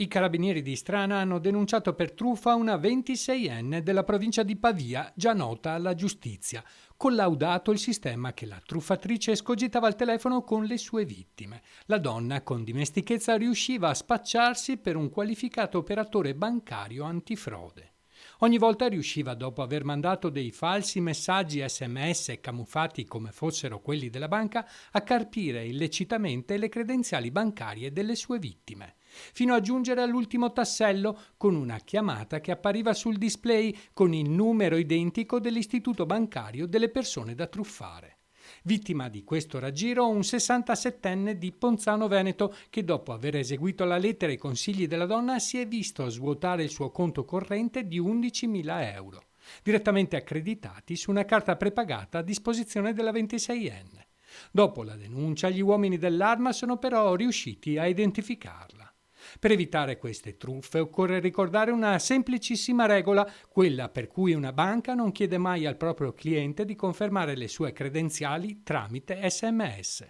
I carabinieri di Strana hanno denunciato per truffa una 26enne della provincia di Pavia, già nota alla giustizia. Collaudato il sistema che la truffatrice escogitava al telefono con le sue vittime. La donna, con dimestichezza, riusciva a spacciarsi per un qualificato operatore bancario antifrode. Ogni volta riusciva, dopo aver mandato dei falsi messaggi SMS camuffati come fossero quelli della banca, a carpire illecitamente le credenziali bancarie delle sue vittime, fino a giungere all'ultimo tassello con una chiamata che appariva sul display con il numero identico dell'istituto bancario delle persone da truffare. Vittima di questo raggiro un 67enne di Ponzano Veneto che, dopo aver eseguito la lettera e i consigli della donna, si è visto svuotare il suo conto corrente di 11.000 euro, direttamente accreditati su una carta prepagata a disposizione della 26enne. Dopo la denuncia, gli uomini dell'Arma sono però riusciti a identificarla. Per evitare queste truffe occorre ricordare una semplicissima regola, quella per cui una banca non chiede mai al proprio cliente di confermare le sue credenziali tramite SMS.